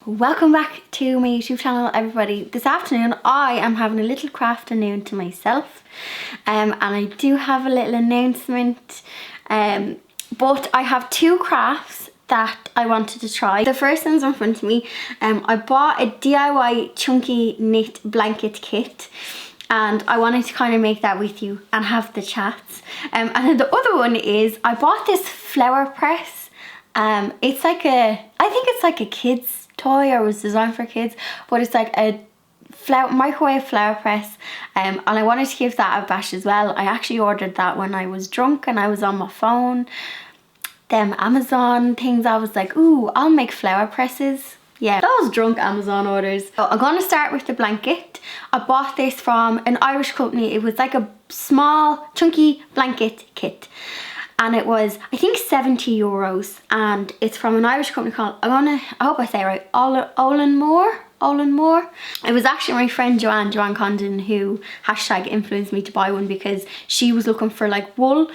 Welcome back to my YouTube channel, everybody. This afternoon I am having a little crafternoon to myself, and I do have a little announcement, but I have two crafts that I wanted to try. The first one's in front of me. I bought a DIY chunky knit blanket kit, and I wanted to kind of make that with you and have the chats. And then the other one is I bought this flower press. It's like I think it's like a kid's toy, or was designed for kids, but it's like a microwave flower press, and I wanted to give that a bash as well. I actually ordered that when I was drunk and I was on my phone. Them Amazon things, I was like, ooh, I'll make flower presses. Yeah, those drunk Amazon orders. So I'm gonna start with the blanket. I bought this from an Irish company. It was like a small chunky blanket kit, and it was, I think, €70, and it's from an Irish company called, I hope I say it right, Olanmore. It was actually my friend Joanne Condon who hashtag influenced me to buy one, because she was looking for like wool,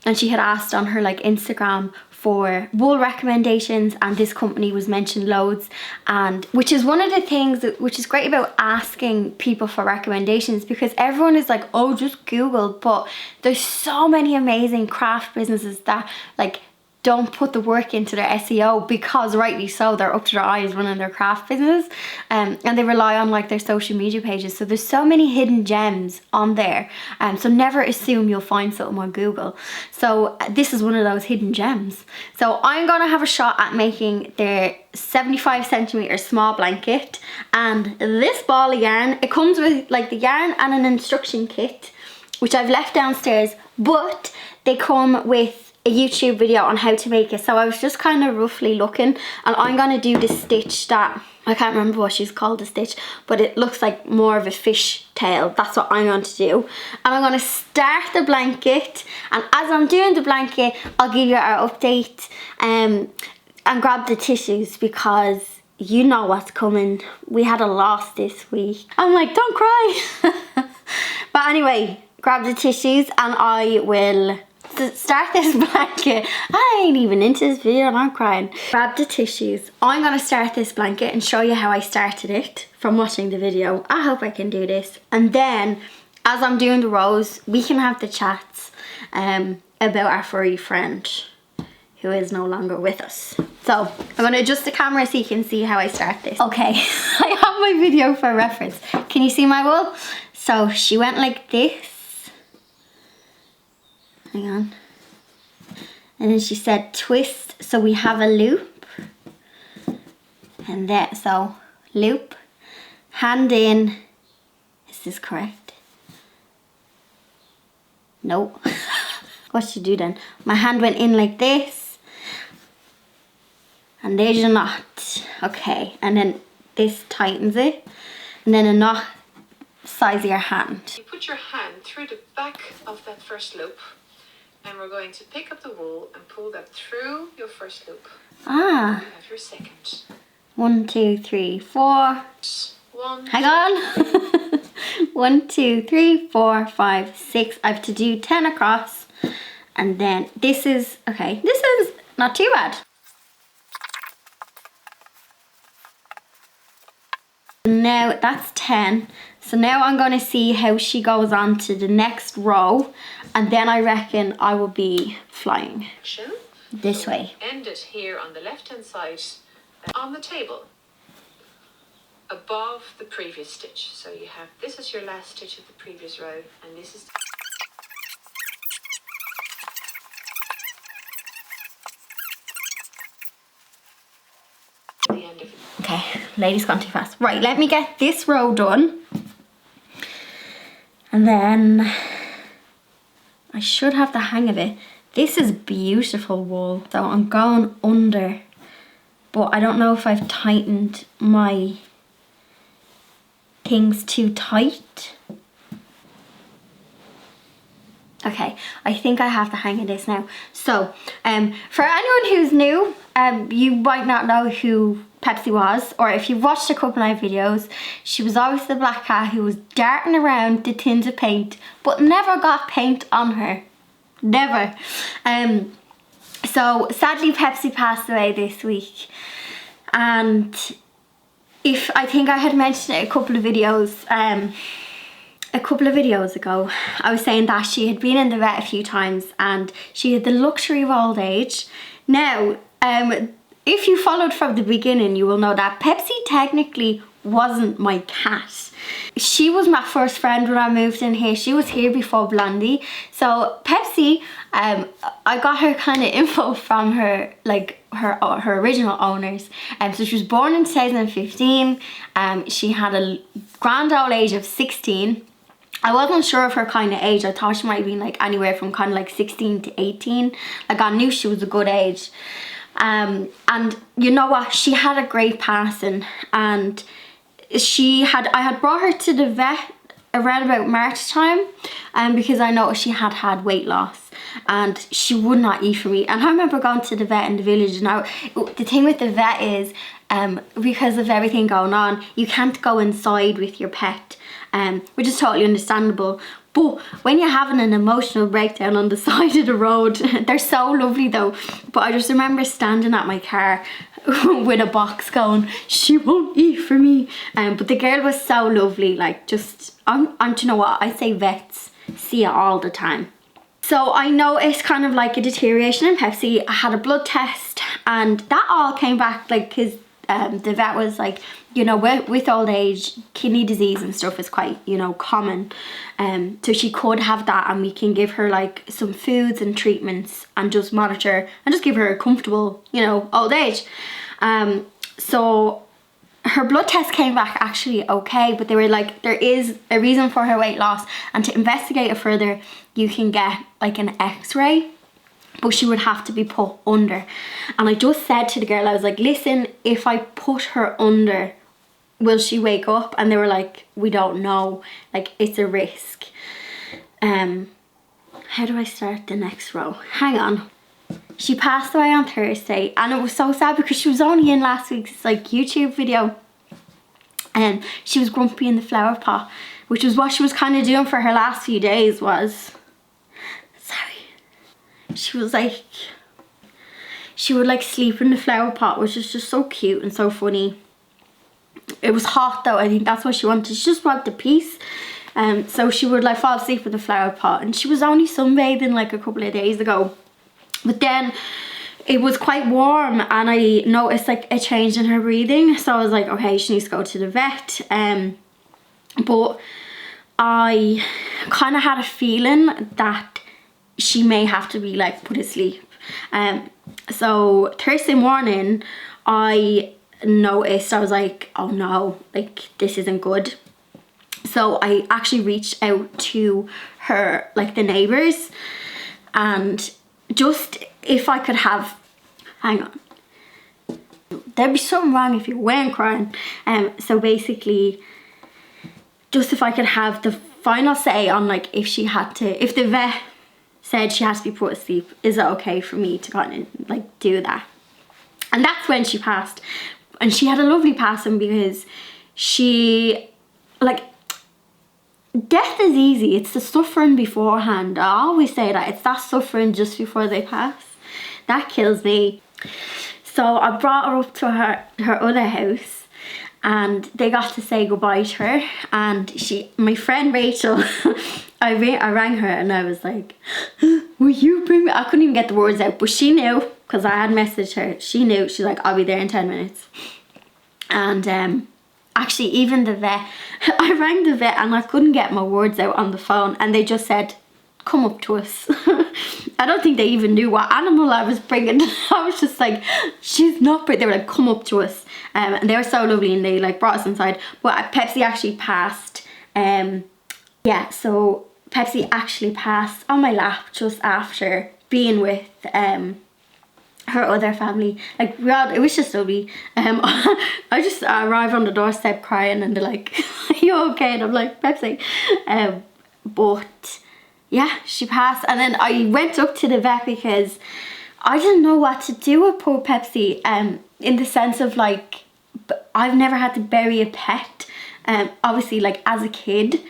and she had asked on her like Instagram for wool recommendations, and this company was mentioned loads, and which is one of the things which is great about asking people for recommendations, because everyone is like, oh, just Google, but there's so many amazing craft businesses that like don't put the work into their SEO, because rightly so, they're up to their eyes running their craft business, and they rely on like their social media pages. So there's so many hidden gems on there, so never assume you'll find something on Google. So this is one of those hidden gems. So I'm gonna have a shot at making their 75cm small blanket, and this ball of yarn, it comes with like the yarn and an instruction kit, which I've left downstairs, but they come with a YouTube video on how to make it. So I was just kind of roughly looking, and I'm gonna do the stitch that, I can't remember what she's called, the stitch, but it looks like more of a fish tail. That's what I'm going to do. And I'm gonna start the blanket, and as I'm doing the blanket, I'll give you our update, and grab the tissues, because you know what's coming. We had a loss this week. I'm like, don't cry. But anyway, grab the tissues and I will start this blanket. I ain't even into this video and I'm crying. Grab the tissues. I'm gonna start this blanket and show you how I started it from watching the video. I hope I can do this. And then as I'm doing the rows, we can have the chats about our furry friend who is no longer with us. So I'm gonna adjust the camera so you can see how I start this. Okay, I have my video for reference. Can you see my wool? So she went like this. Hang on. And then she said twist, so we have a loop. And then, so loop, hand in. Is this correct? Nope. What should I do then? My hand went in like this. And there's a knot. Okay, and then this tightens it. And then a knot size of your hand. You put your hand through the back of that first loop, and we're going to pick up the wool and pull that through your first loop. Ah. You have your second. 1, 2, 3, 4. Hang on. 1, 2, 3, 4, 5, 6. I have to do 10 across. And then this is, okay, this is not too bad. Now that's 10. So now I'm going to see how she goes on to the next row, and then I reckon I will be flying this way. End it here on the left hand side on the table above the previous stitch. So you have, this is your last stitch of the previous row, and this is the end of it. Okay, lady's gone too fast. Right, let me get this row done. And then I should have the hang of it. This is beautiful wool. So I'm going under, but I don't know if I've tightened my things too tight. Okay, I think I have the hang of this now. So, for anyone who's new, you might not know who Pepsi was, or if you've watched a couple of videos, she was always the black cat who was darting around the tins of paint, but never got paint on her. Never. So sadly Pepsi passed away this week, and if I think I had mentioned it a couple of videos ago, I was saying that she had been in the vet a few times and she had the luxury of old age. Now, if you followed from the beginning, you will know that Pepsi technically wasn't my cat. She was my first friend when I moved in here. She was here before Blondie. So Pepsi, I got her kind of info from her, like her original owners. So she was born in 2015. She had a grand old age of 16. I wasn't sure of her kind of age. I thought she might have been like anywhere from kind of like 16 to 18. Like I knew she was a good age. And you know what? She had a great passing, and I had brought her to the vet around about March time, because I noticed she had weight loss and she would not eat for me. And I remember going to the vet in the village. Now the thing with the vet is, because of everything going on, you can't go inside with your pet, which is totally understandable. But when you're having an emotional breakdown on the side of the road, they're so lovely though. But I just remember standing at my car with a box going, she won't eat for me. But the girl was so lovely, like just, and you know what, I say vets see it all the time. So I noticed kind of like a deterioration in Pepsi. I had a blood test and that all came back, like, because the vet was like, you know, with old age, kidney disease and stuff is quite, you know, common. So she could have that, and we can give her like some foods and treatments and just monitor and just give her a comfortable, you know, old age. So her blood test came back actually okay, but they were like, there is a reason for her weight loss, and to investigate it further, you can get like an x-ray. But she would have to be put under. And I just said to the girl, I was like, listen, if I put her under, will she wake up? And they were like, we don't know, like it's a risk. How do I start the next row? Hang on. She passed away on Thursday, and it was so sad because she was only in last week's like YouTube video, and she was grumpy in the flower pot, which was what she was kind of doing for her last few days. She was like, she would like sleep in the flower pot, which is just so cute and so funny. It was hot though, I think that's what she wanted. She just wanted peace. So she would like fall asleep in the flower pot, and she was only sunbathing like a couple of days ago. But then it was quite warm and I noticed like a change in her breathing. So I was like, okay, she needs to go to the vet. But I kind of had a feeling that she may have to be like put to sleep. So Thursday morning I noticed, I was like, oh no, like this isn't good. So I actually reached out to her, like the neighbours, and just if I could have, hang on, there'd be something wrong if you weren't crying. So basically, just if I could have the final say on like if she had to, if the vet said she has to be put to sleep, is it okay for me to kind of like do that? And that's when she passed. And she had a lovely passing, because she, like, death is easy, it's the suffering beforehand. I always say that, it's that suffering just before they pass that kills me. So I brought her up to her other house, and they got to say goodbye to her. And my friend Rachel, I rang her and I was like, will you bring me? I couldn't even get the words out, but she knew, because I had messaged her. She knew. She's like, I'll be there in 10 minutes. And actually even the vet, I rang the vet and I couldn't get my words out on the phone, and they just said, come up to us. I don't think they even knew what animal I was bringing. I was just like, she's not pretty. They were like, come up to us. And they were so lovely, and they like brought us inside. But Pepsi actually passed. Yeah, so Pepsi actually passed on my lap just after being with her other family. Like, it was just lovely. I just arrived on the doorstep crying, and they're like, are you okay? And I'm like, Pepsi. But yeah, she passed. And then I went up to the vet because I didn't know what to do with poor Pepsi, in the sense of like, I've never had to bury a pet. Obviously, like as a kid,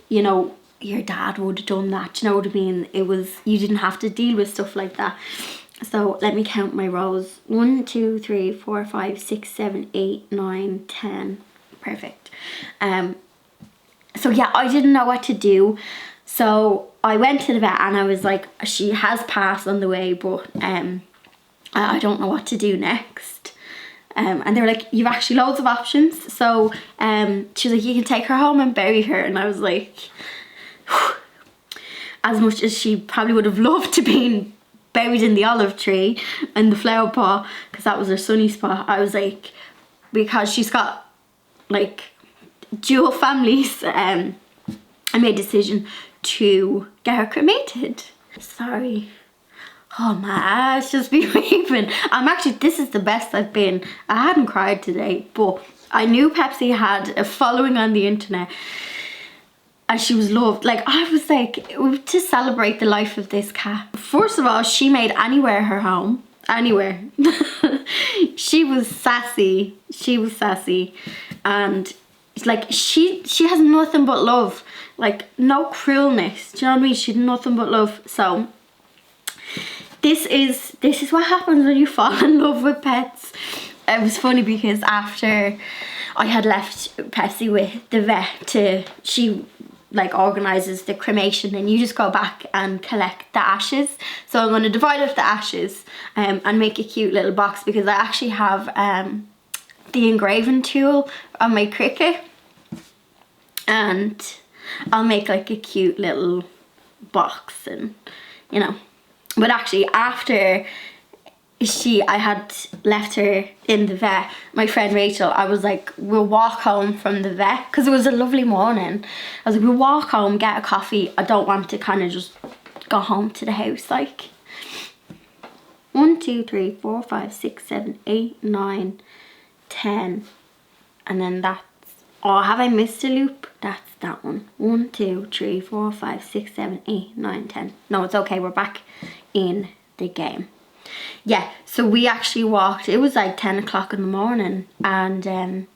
you know, your dad would have done that, you know what I mean? You didn't have to deal with stuff like that. So let me count my rows. 1, 2, 3, 4, 5, 6, 7, 8, 9, 10. perfect. So yeah, I didn't know what to do. So I went to the vet and I was like, she has passed on the way, but I don't know what to do next. And they were like, you've actually loads of options. So she was like, you can take her home and bury her. And I was like, as much as she probably would have loved to be buried in the olive tree and the flower pot, because that was her sunny spot, I was like, because she's got like dual families, I made a decision to get her cremated. Sorry. Oh my eyes just be weeping. This is the best I've been. I hadn't cried today, but I knew Pepsi had a following on the internet and she was loved. Like, I was like, to celebrate the life of this cat. First of all, she made anywhere her home. Anywhere. She was sassy. And like, she has nothing but love. Like, no cruelness. Do you know what I mean? She had nothing but love. So this is what happens when you fall in love with pets. It was funny because after I had left Pepsi with the vet, she like organises the cremation, and you just go back and collect the ashes. So I'm going to divide up the ashes and make a cute little box, because I actually have the engraving tool on my Cricut, and I'll make like a cute little box, and you know. But actually, after I had left her in the vet, my friend Rachel, I was like, we'll walk home from the vet, because it was a lovely morning. I was like, we'll walk home, get a coffee. I don't want to kind of just go home to the house. Like 1, 2, 3, 4, 5, 6, 7, 8, 9, 10, and then that's, oh, have I missed a loop? That's that one. 1, 2, 3, 4, 5, 6, 7, 8, 9, 10. No, it's okay, we're back in the game. Yeah, so we actually walked, it was like 10 o'clock in the morning, and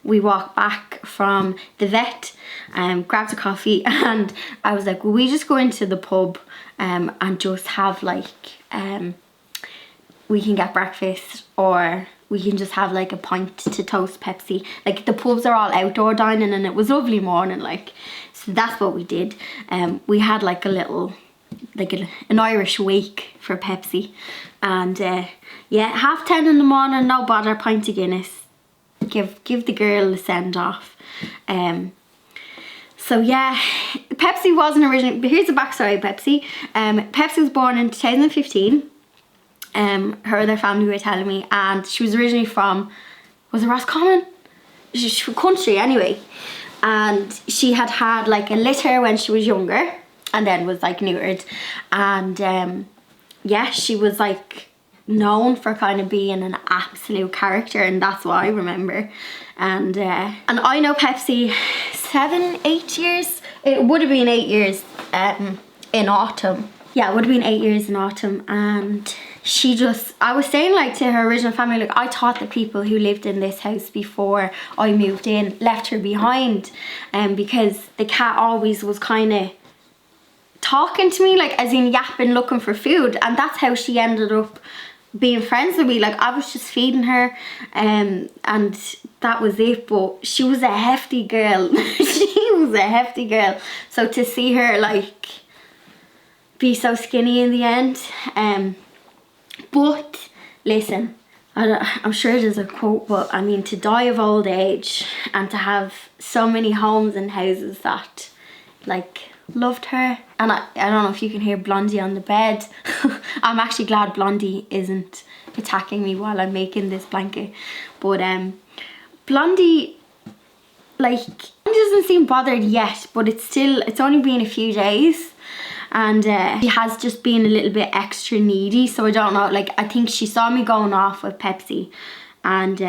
we walked back from the vet, grabbed a coffee, and I was like, will we just go into the pub and just have like, we can get breakfast, or we can just have like a pint to toast Pepsi. Like, the pubs are all outdoor dining, and it was lovely morning, like, so that's what we did. We had like a little, like an Irish wake for Pepsi, and yeah, 10:30 in the morning, no bother, pint of Guinness, give the girl a send off. So yeah, Pepsi wasn't originally, but here's the backstory of Pepsi. Pepsi was born in 2015. Her other family were telling me, and she was originally from, was it Roscommon? She's from country anyway, and she had like a litter when she was younger, and then was like neutered, and yeah, she was like known for kind of being an absolute character, and that's what I remember. And I know Pepsi 7, 8 years. It would have been 8 years in autumn. Yeah, it would have been 8 years in autumn, and she just, I was saying like to her original family, like, I thought the people who lived in this house before I moved in left her behind, because the cat always was kind of talking to me, like as in yapping, looking for food, and that's how she ended up being friends with me. Like, I was just feeding her, and that was it. But she was a hefty girl. She was a hefty girl. So to see her like be so skinny in the end, but listen, I'm sure there's a quote, but I mean, to die of old age and to have so many homes and houses that like loved her. And I don't know if you can hear Blondie on the bed. I'm actually glad Blondie isn't attacking me while I'm making this blanket, but Blondie, like, doesn't seem bothered yet, but it's only been a few days, and she has just been a little bit extra needy. So I don't know, like, I think she saw me going off with Pepsi, and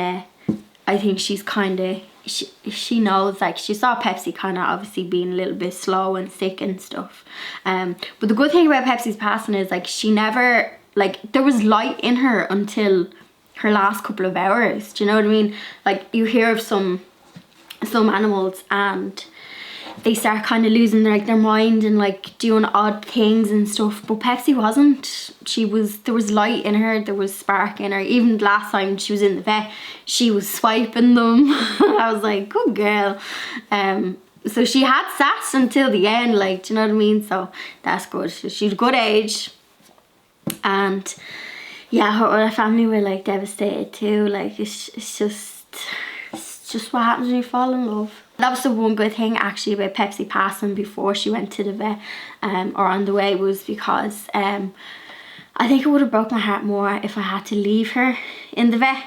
I think she's kind of, she knows, like, she saw Pepsi kind of obviously being a little bit slow and sick and stuff. But the good thing about Pepsi's passing is, like, she never, like, there was light in her until her last couple of hours. Do you know what I mean? Like, you hear of some animals, and they start kind of losing their mind and like doing odd things and stuff. But Pepsi wasn't. There was light in her, there was spark in her. Even last time she was in the vet, she was swiping them. I was like, good girl. So she had sass until the end, like, do you know what I mean? So that's good. She's a good age. And yeah, her family were like devastated too. Like it's just what happens when you fall in love. That was the one good thing actually about Pepsi passing before she went to the vet, or on the way, was because I think it would have broke my heart more if I had to leave her in the vet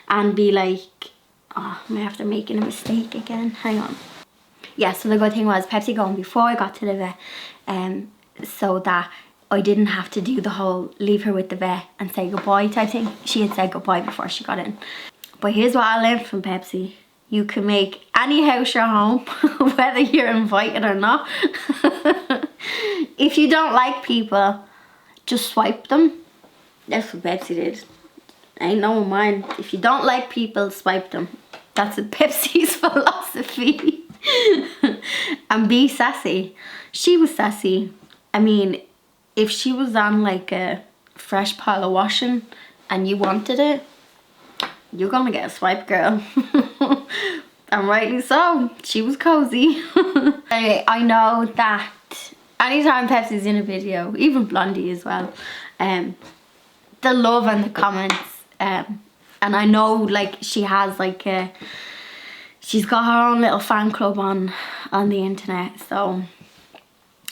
and be like, oh, I'm after making a mistake again. Hang on. Yeah, so the good thing was Pepsi going before I got to the vet, so that I didn't have to do the whole leave her with the vet and say goodbye type thing. She had said goodbye before she got in. But here's what I learned from Pepsi. You can make any house your home, whether you're invited or not. If you don't like people, just swipe them. That's what Pepsi did. Ain't no one mind. If you don't like people, swipe them. That's Pepsi's philosophy. And be sassy. She was sassy. I mean, if she was on like a fresh pile of washing and you wanted it, you're gonna get a swipe, girl. And rightly so. She was cozy. Anyway, I know that anytime Pepsi's in a video, even Blondie as well, the love and the comments, and I know like she has like she's got her own little fan club on the internet. So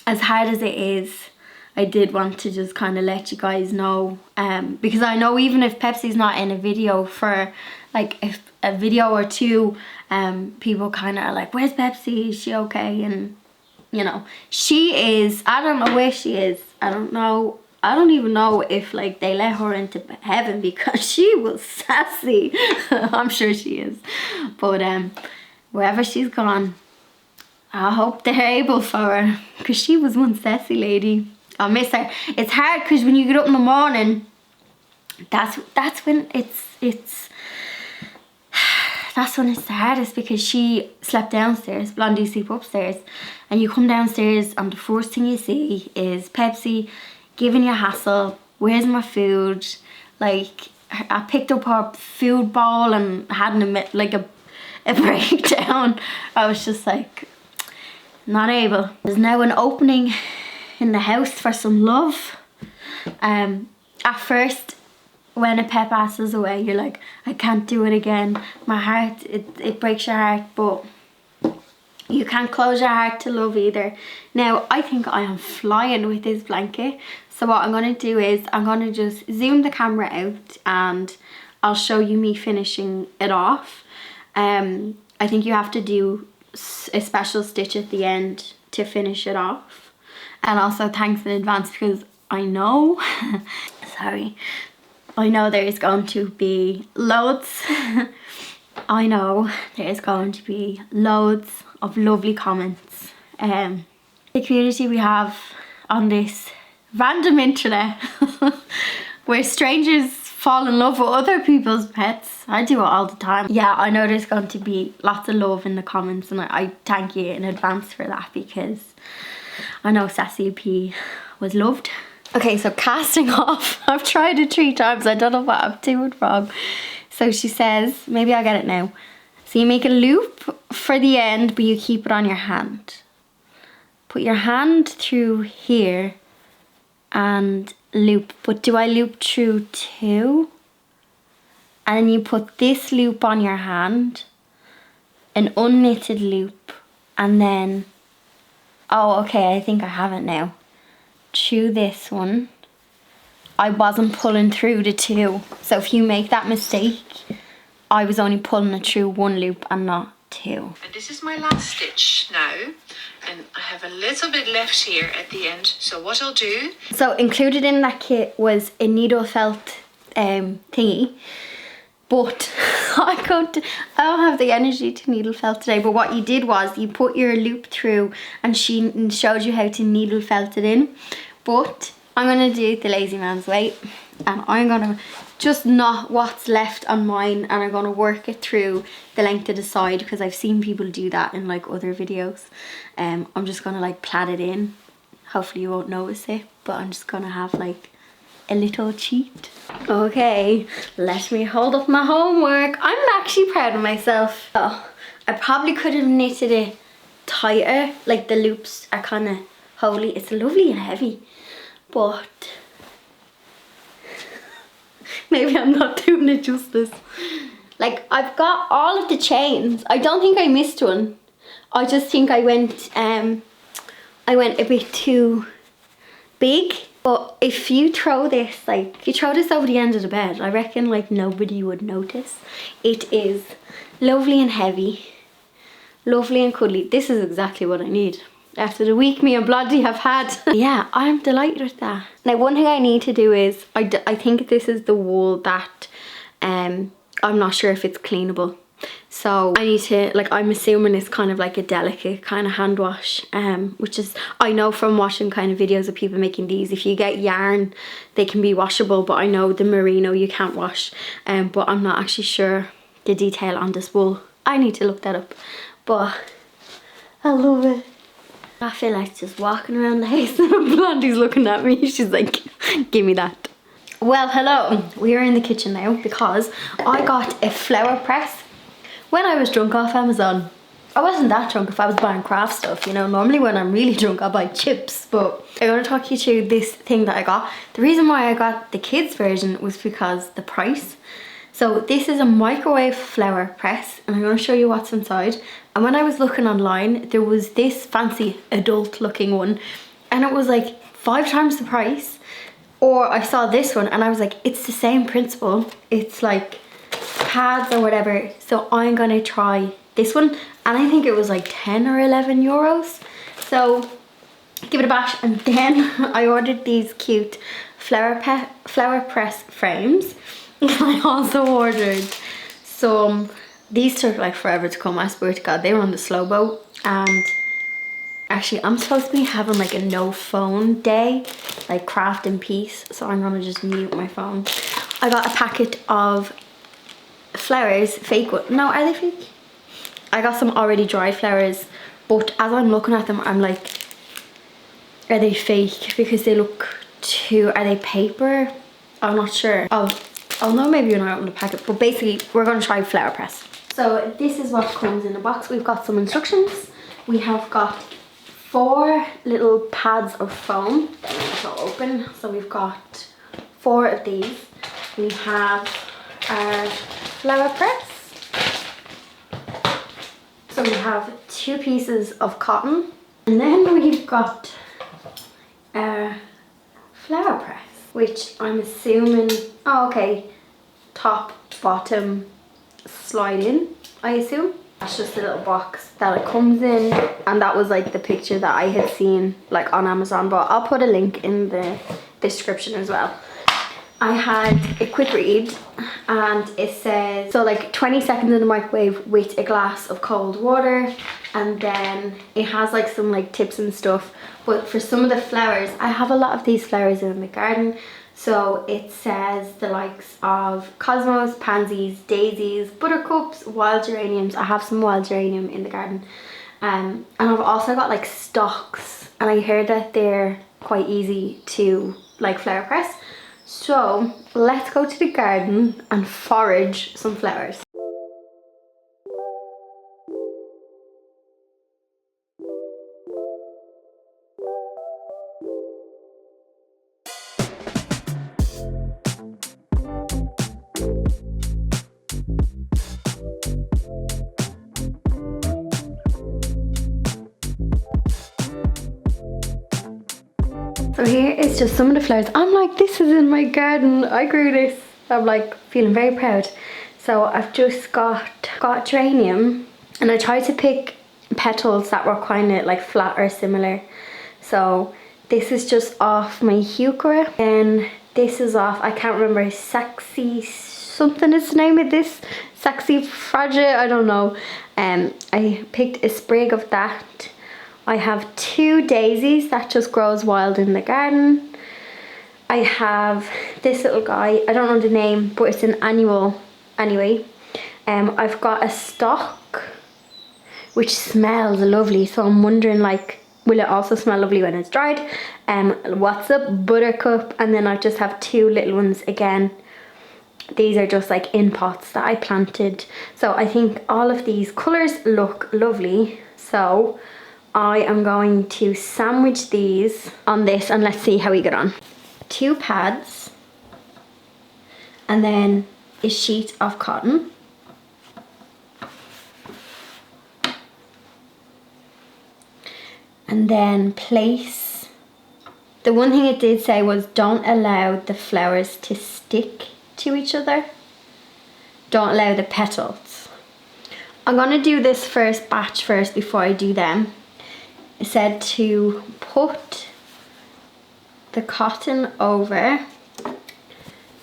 as hard as it is, I did want to just kind of let you guys know, because I know even if Pepsi's not in a video for like if a video or two, people kind of are like, where's Pepsi, is she okay? And you know, she is, I don't know where she is. I don't even know if like they let her into heaven, because she was sassy. I'm sure she is, but wherever she's gone, I hope they're able for her, because she was one sassy lady. I miss her. It's hard because when you get up in the morning, that's when it's that's when it's the hardest, because she slept downstairs, Blondie sleep upstairs, and you come downstairs and the first thing you see is Pepsi giving you a hassle. Where's my food? Like, I picked up her food bowl and had a breakdown. I was just like, not able. There's now an opening in the house for some love. At first, when a pet passes away, you're like, I can't do it again. My heart, it breaks your heart, but you can't close your heart to love either. Now, I think I am flying with this blanket. So what I'm going to do is I'm going to just zoom the camera out and I'll show you me finishing it off. I think you have to do a special stitch at the end to finish it off. And also thanks in advance, because I know, sorry, I know there is going to be loads. I know there is going to be loads of lovely comments. The community we have on this random internet where strangers fall in love with other people's pets. I do it all the time. Yeah, I know there's going to be lots of love in the comments, and I thank you in advance for that, because I know Sassy P was loved. Okay, so casting off. I've tried it 3 times. I don't know what I'm doing wrong. So she says, maybe I'll get it now. So you make a loop for the end, but you keep it on your hand. Put your hand through here and loop. But do I loop through 2? And then you put this loop on your hand, an unknitted loop, and then, oh, okay, I think I have it now. Through this one. I wasn't pulling through the 2. So if you make that mistake, I was only pulling it through 1 loop and not 2. And this is my last stitch now, and I have a little bit left here at the end. So what I'll do, so included in that kit was a needle felt thingy, but I don't have the energy to needle felt today. But what you did was you put your loop through and she showed you how to needle felt it in. But I'm gonna do it the lazy man's way. and I'm gonna just knot what's left on mine, and I'm gonna work it through the length of the side because I've seen people do that in like other videos. I'm just gonna like plait it in. Hopefully you won't notice it, but I'm just gonna have like a little cheat. Okay, let me hold up my homework. I'm actually proud of myself. Oh, I probably could have knitted it tighter, like the loops are kind of holy. It's lovely and heavy, but maybe I'm not doing it justice. Like, I've got all of the chains. I don't think I missed one. I just think I went a bit too big. But if you throw this, like, if you throw this over the end of the bed, I reckon like nobody would notice. It is lovely and heavy, lovely and cuddly. This is exactly what I need after the week me and Blondie have had. Yeah, I'm delighted with that. Now, one thing I need to do is, I think this is the wool that, I'm not sure if it's cleanable. So I need to, like, I'm assuming it's kind of like a delicate kind of hand wash, which is, I know from watching kind of videos of people making these, if you get yarn, they can be washable, but I know the merino you can't wash, but I'm not actually sure the detail on this wool. I need to look that up, but I love it. I feel like just walking around the house and Blondie's looking at me. She's like, give me that. Well, hello. We are in the kitchen now because I got a flower press when I was drunk off Amazon. I wasn't that drunk if I was buying craft stuff, you know. Normally when I'm really drunk I buy chips, but I'm going to talk you through this thing that I got. The reason why I got the kids version was because the price. So this is a microwave flower press, and I'm going to show you what's inside. And when I was looking online, there was this fancy adult looking one, and it was like 5 times the price. Or I saw this one and I was like, it's the same principle. It's like pads or whatever. So I'm going to try this one, and I think it was like 10 or 11 euros. So give it a bash. And then I ordered these cute flower press frames. I also ordered some, these took like forever to come, I swear to God. They were on the slow boat, and actually I'm supposed to be having like a no phone day, like craft in peace, so I'm gonna just mute my phone. I got a packet of flowers, fake one. No, are they fake? I got some already dried flowers, but as I'm looking at them I'm like, are they fake? Because they look too, are they paper? I'm not sure. Oh no, maybe you're not on the packet, but basically we're gonna try flower press. So this is what comes in the box. We've got some instructions. We have got 4 little pads of foam that will open. So we've got 4 of these. We have our flower press. So we have 2 pieces of cotton, and then we've got our flower press, which I'm assuming, oh okay, top, bottom, slide in, I assume. That's just a little box that it comes in, and that was like the picture that I had seen like on Amazon, but I'll put a link in the description as well. I had a quick read, and it says, so like 20 seconds in the microwave with a glass of cold water, and then it has like some like tips and stuff. But for some of the flowers, I have a lot of these flowers in the garden, so it says the likes of cosmos, pansies, daisies, buttercups, wild geraniums. I have some wild geranium in the garden, and I've also got like stalks, and I heard that they're quite easy to like flower press. So let's go to the garden and forage some flowers. So here is just some of the flowers. I'm like, this is in my garden. I grew this. I'm like feeling very proud. So I've just got geranium, and I tried to pick petals that were kind of like flat or similar. So this is just off my heuchera, and this is off, I can't remember, sexy something is the name of this, sexy fragile, I don't know. I picked a sprig of that. I have 2 daisies that just grows wild in the garden. I have this little guy, I don't know the name, but it's an annual anyway. I've got a stock which smells lovely, so I'm wondering like, will it also smell lovely when it's dried? What's up, Buttercup, and then I just have two little ones again. These are just like in pots that I planted. So I think all of these colours look lovely. So I am going to sandwich these on this and let's see how we get on. 2 pads and then a sheet of cotton. And then place, the one thing it did say was don't allow the flowers to stick to each other. Don't allow the petals. I'm gonna do this first batch first before I do them. It said to put the cotton over,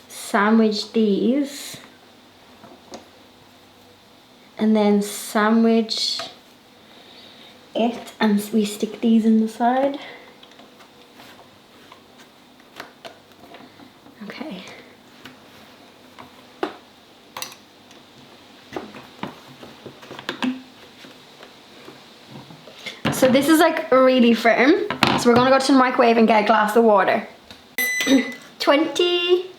sandwich these, and then sandwich it, and we stick these in the side. Okay. So this is like really firm. So we're gonna go to the microwave and get a glass of water. 20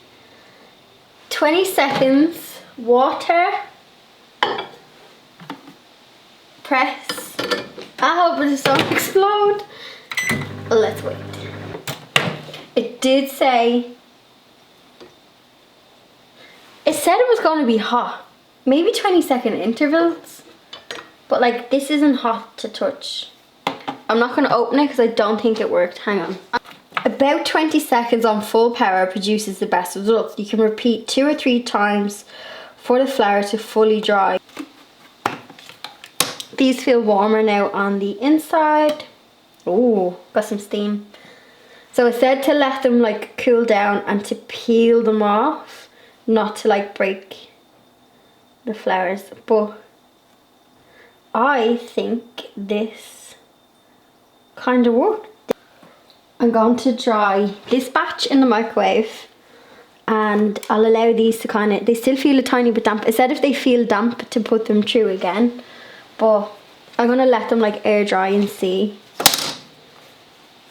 seconds, water, press. I hope it doesn't explode. Let's wait. It did say, it said it was going to be hot. Maybe 20-second intervals. But like, this isn't hot to touch. I'm not going to open it because I don't think it worked. Hang on. About 20 seconds on full power produces the best results. You can repeat 2 or 3 times for the flour to fully dry. These feel warmer now on the inside. Oh, got some steam. So it said to let them like cool down and to peel them off, not to like break the flowers. But I think this kind of worked. I'm going to dry this batch in the microwave and I'll allow these to kind of, they still feel a tiny bit damp. It said if they feel damp to put them through again. But I'm going to let them like air dry and see.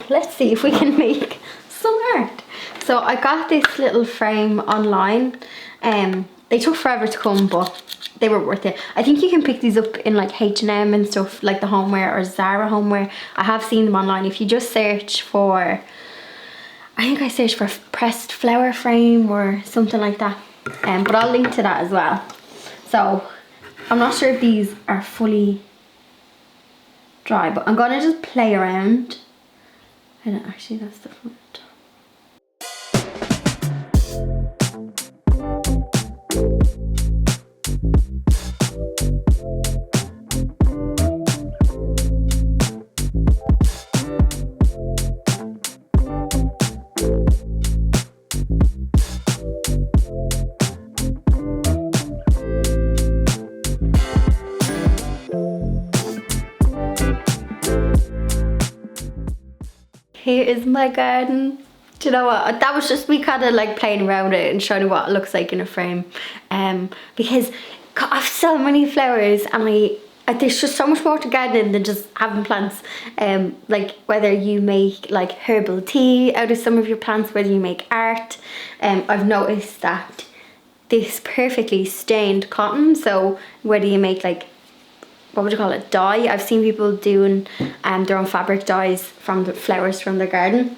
Let's see if we can make some art. So I got this little frame online. They took forever to come, but they were worth it. I think you can pick these up in like H&M and stuff, like the homeware, or Zara homeware. I have seen them online. If you just search for, I think I searched for pressed flower frame or something like that. But I'll link to that as well. So I'm not sure if these are fully dry, but I'm gonna just play around. I don't actually, that's the front. Here is my garden. Do you know what? That was just me kind of like playing around with it and showing you what it looks like in a frame. Because I have so many flowers and there's just so much more to gardening than just having plants. Like whether you make like herbal tea out of some of your plants, whether you make art. I've noticed that this perfectly stained cotton, so whether you make like, what would you call it, dye? I've seen people doing their own fabric dyes from the flowers from their garden.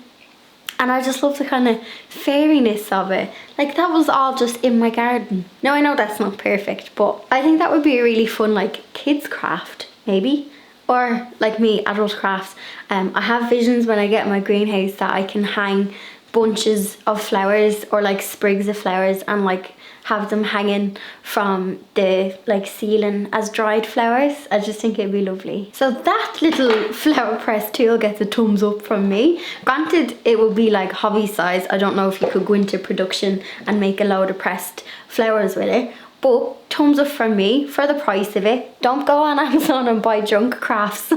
And I just love the kind of fairiness of it. Like that was all just in my garden. Now I know that's not perfect, but I think that would be a really fun like kids craft maybe. Or like me, adult crafts. I have visions when I get my greenhouse that I can hang bunches of flowers or like sprigs of flowers and like have them hanging from the like ceiling as dried flowers. I just think it'd be lovely. So that little flower press tool gets a thumbs up from me. Granted, it would be like hobby size. I don't know if you could go into production and make a load of pressed flowers with it, but thumbs up from me for the price of it. Don't go on Amazon and buy junk crafts.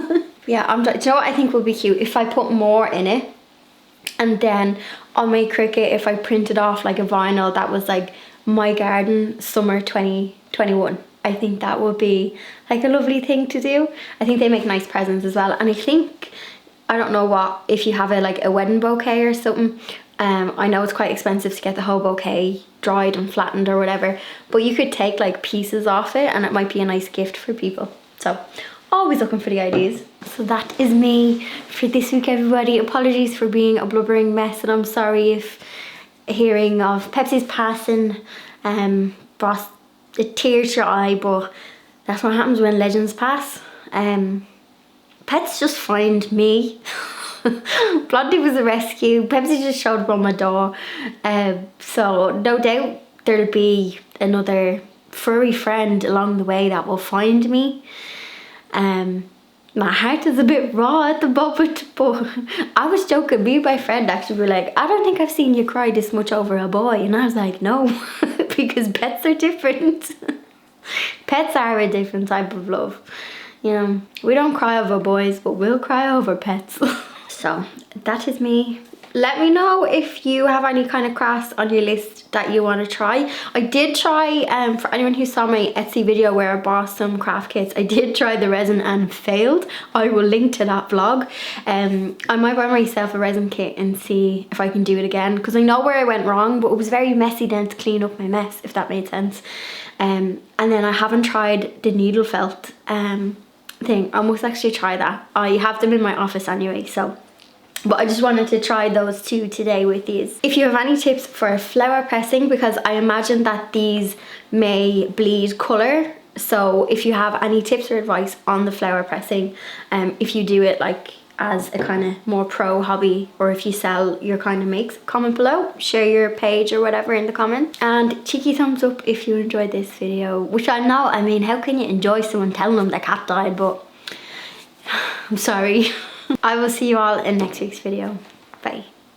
Yeah, do you know what I think would be cute? If I put more in it, And then on my Cricut, if I printed off like a vinyl that was like my garden summer 2021, I think that would be like a lovely thing to do. I think they make nice presents as well. And I think, I don't know what, if you have a wedding bouquet or something, I know it's quite expensive to get the whole bouquet dried and flattened or whatever, but you could take like pieces off it and it might be a nice gift for people. So always looking for the ideas. So that is me for this week, everybody. Apologies for being a blubbering mess, and I'm sorry if hearing of Pepsi's passing brought a tear to your eye, but that's what happens when legends pass. Pets just find me. Blondie was a rescue. Pepsi just showed up on my door. So no doubt there'll be another furry friend along the way that will find me. My heart is a bit raw at the moment, but I was joking. Me and my friend actually were like, I don't think I've seen you cry this much over a boy. And I was like, no, because pets are different. Pets are a different type of love. You know, we don't cry over boys, but we'll cry over pets. So that is me. Let me know if you have any kind of crafts on your list that you want to try. I did try, for anyone who saw my Etsy video where I bought some craft kits, I did try the resin and failed. I will link to that vlog. I might buy myself a resin kit and see if I can do it again, because I know where I went wrong, but it was very messy then to clean up my mess, if that made sense. And then I haven't tried the needle felt thing. I must actually try that. I have them in my office anyway, so. But I just wanted to try those two today with these. If you have any tips for flower pressing, because I imagine that these may bleed colour, so if you have any tips or advice on the flower pressing, if you do it like as a kind of more pro hobby, or if you sell your kind of makes, comment below, share your page or whatever in the comments, and cheeky thumbs up if you enjoyed this video, which I know, I mean, how can you enjoy someone telling them their cat died? But I'm sorry. I will see you all in next week's video. Bye.